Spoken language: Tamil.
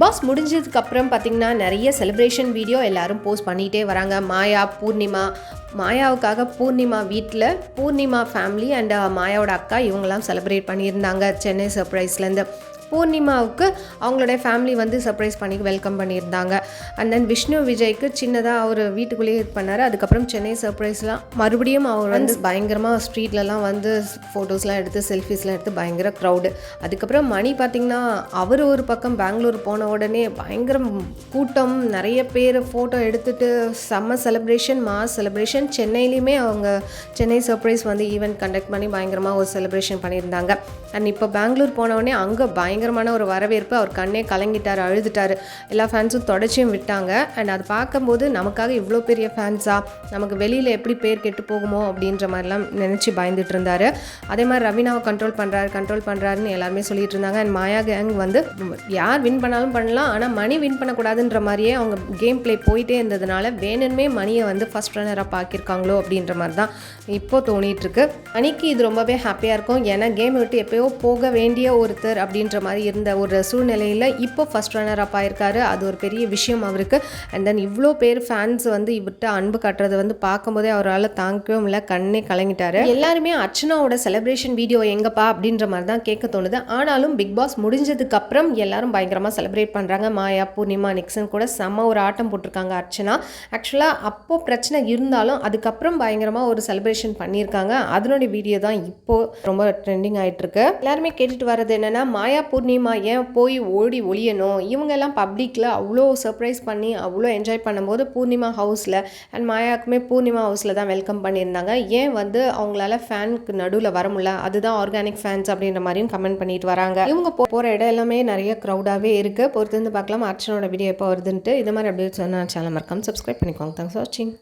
பாஸ் முடிஞ்சதுக்கப்புறம் பார்த்திங்கன்னா நிறைய செலிப்ரேஷன் வீடியோ எல்லோரும் போஸ்ட் பண்ணிகிட்டே வராங்க. மாயா, பூர்ணிமா, மாயாவுக்காக பூர்ணிமா வீட்டில் பூர்ணிமா ஃபேமிலி அண்ட் மாயாவோட அக்கா இவங்கெல்லாம் செலிப்ரேட் பண்ணியிருந்தாங்க சென்னை சர்ப்ரைஸ்லேருந்து. பூர்ணிமாவுக்கு அவங்களுடைய ஃபேமிலி வந்து சர்ப்ரைஸ் பண்ணி வெல்கம் பண்ணியிருந்தாங்க. அண்ட் தென் விஷ்ணு விஜய்க்கு சின்னதாக அவர் வீட்டுக்குள்ளேயே இது பண்ணார். அதுக்கப்புறம் சென்னை சர்ப்ரைஸ்லாம் மறுபடியும் அவர் வந்து பயங்கரமாக ஸ்ட்ரீட்லலாம் வந்து ஃபோட்டோஸ்லாம் எடுத்து செல்ஃபீஸ்லாம் எடுத்து பயங்கர க்ரௌடு. அதுக்கப்புறம் மணி பார்த்திங்கன்னா அவர் ஒரு பக்கம் பெங்களூர் போன உடனே பயங்கர கூட்டம், நிறைய பேர் ஃபோட்டோ எடுத்துகிட்டு செம்ம செலிப்ரேஷன், மாஸ் செலிப்ரேஷன். சென்னையிலையுமே அவங்க சென்னை சர்ப்ரைஸ் வந்து ஈவெண்ட் கண்டக்ட் பண்ணி பயங்கரமாக ஒரு செலிப்ரேஷன் பண்ணியிருந்தாங்க. அண்ட் இப்போ பெங்களூர் போனவுடனே அங்கே பயங்கரமான ஒரு வரவேற்பு. அவர் கண்ணே கலங்கிட்டார், அழுதுட்டார். எல்லா ஃபேன்ஸும் தொடச்சியும் விட்டாங்க. அண்ட் அது பார்க்கும்போது நமக்காக இவ்வளோ பெரிய ஃபேன்ஸாக, நமக்கு வெளியில் எப்படி பேர் கெட்டு போகுமோ அப்படின்ற மாதிரிலாம் நினச்சி பயந்துட்டு இருந்தார். அதே மாதிரி ரவீனாவை கண்ட்ரோல் பண்ணுறாருன்னு எல்லாருமே சொல்லிட்டு இருந்தாங்க. அண்ட் மாயா கேங் வந்து யார் வின் பண்ணாலும் பண்ணலாம், ஆனால் மணி வின் பண்ணக்கூடாதுன்ற மாதிரியே அவங்க கேம் பிளே போயிட்டே இருந்ததுனால வேணுமே மணியை வந்து ஃபர்ஸ்ட் ரன்னராக ஆக்கியிருக்காங்களோ அப்படின்ற மாதிரி தான் இப்போது தோணிகிட்ருக்கு. மணிக்கு இது ரொம்பவே ஹாப்பியாக இருக்கும். ஏன்னா கேம் விட்டு எப்போயோ போக வேண்டிய ஒருத்தர் அப்படின்ற மாதிரி இருந்த ஒரு சூழ்நிலையில் இப்போ ஃபர்ஸ்ட் ரன்னர் அப் ஆயிருக்காரு. அது ஒரு பெரிய விஷயம் அவருக்கு. அண்ட் தென் இவ்வளோ பேர் ஃபேன்ஸ் வந்து இவர்கிட்ட அன்பு கட்டுறது வந்து பார்க்கும்போதே அவரால் தாங்கவும் இல்லை, கண்ணே கலங்கிட்டாரு. எல்லாருமே அர்ச்சனாவோட செலிப்ரேஷன் வீடியோ எங்கப்பா அப்படின்ற மாதிரி தான் கேட்க தோணுது. ஆனாலும் பிக் பாஸ் முடிஞ்சதுக்கு அப்புறம் எல்லாரும் பயங்கரமாக செலிப்ரேட் பண்ணுறாங்க. மாயா, பூர்ணிமா, நிக்சன் கூட செம்ம ஒரு ஆட்டம் போட்டிருக்காங்க அர்ச்சனா. ஆக்சுவலாக அப்போ பிரச்சனை இருந்தாலும் அதுக்கப்புறம் பயங்கரமாக ஒரு செலிப்ரேஷன் பண்ணியிருக்காங்க. அதனுடைய வீடியோ தான் இப்போது ரொம்ப ட்ரெண்டிங் ஆகிட்டு இருக்கு. எல்லாருமே கேட்டுட்டு வர்றது என்னன்னா, மாயா பூர்ணிமா ஏன் போய் ஓடி ஒளியணும், இவங்கெல்லாம் பப்ளிக்கில் அவ்வளோ சர்ப்ரைஸ் பண்ணி அவ்வளோ என்ஜாய் பண்ணும்போது பூர்ணிமா ஹவுஸில் அண்ட் மாயாவுக்குமே பூர்ணிமா ஹவுஸில் தான் வெல்கம் பண்ணியிருந்தாங்க. ஏன் வந்து அவங்களால ஃபேனுக்கு நடுவில் வர முடியல, அதுதான் ஆர்கானிக் ஃபேன்ஸ் அப்படின்ற மாதிரியும் கமெண்ட் பண்ணிட்டு வராங்க. இவங்க போகிற இடம் எல்லாமே நிறைய க்ரௌடாகவே இருக்குது. பொறுத்து வந்து பார்க்கலாம் அர்ச்சனோட வீடியோ எப்போ வருதுன்ட்டு. இது மாதிரி அப்படியே சொன்னால் சேனல் மறக்காம சப்ஸ்கிரைப் பண்ணிக்கோங்க. தேங்க்ஸ் ஃபார் வாட்சிங்.